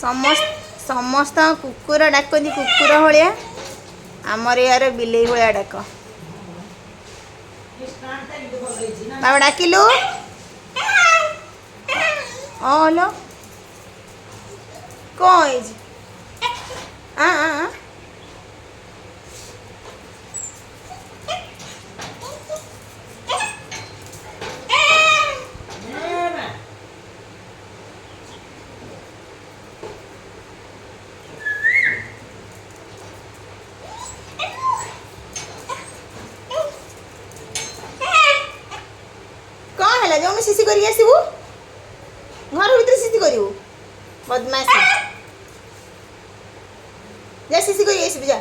समस्त कुकुर डाकती कुकुर भाया आमर यार बिले भाया डाक बाबा डाकिलु हलो कौन जो शिशि कर आसबू घर भर शिशि कर बदमाश जा शिशि कर आसबू जा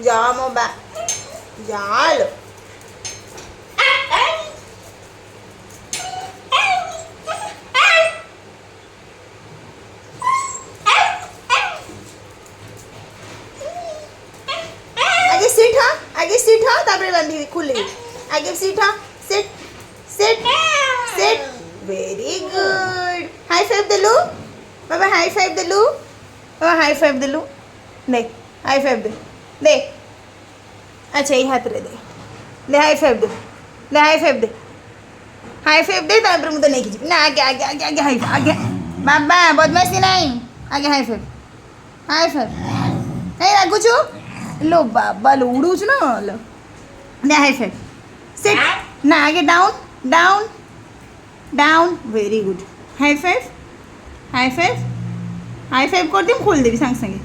जा मो बा जाल आगे सीट हाँ तापर बांधी खुली आगे सीट हाँ sit sit sit very good high five देलु बाबा हाई फाइव देलु बाबा हाई फाइव देलु दे हाई फाइव दे दे अच्छा ये हाथ रे दे हाई फाइव दे हाई फाइव दे तापर मुझे नहीं खींची ना आगे आगे आगे आगे हाई आगे बाबा बदमाशी नहीं आगे हाई फाइव नहीं रागुचु लो बाबा लो उड़ूच ना लो दे हाई फाइव सिट ना आगे down down down very good high five कर दी खोल देवी सांगे सांगे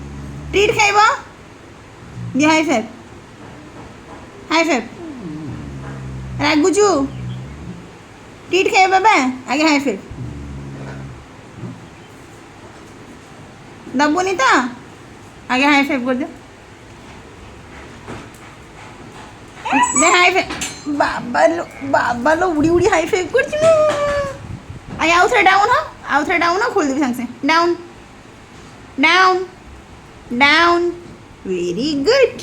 ट्रीट खाइब दे हाई फाइव रागुचु ट्रीट खाइब बाबा आगे हाई फाइव दबुनी तो आगे हाई फाइव कर दे हाई फाइव बाबा लो उड़ी उड़ी हाई फाइव कर आउ थे डाउन हाँ खोल देवी सांगे down down down very good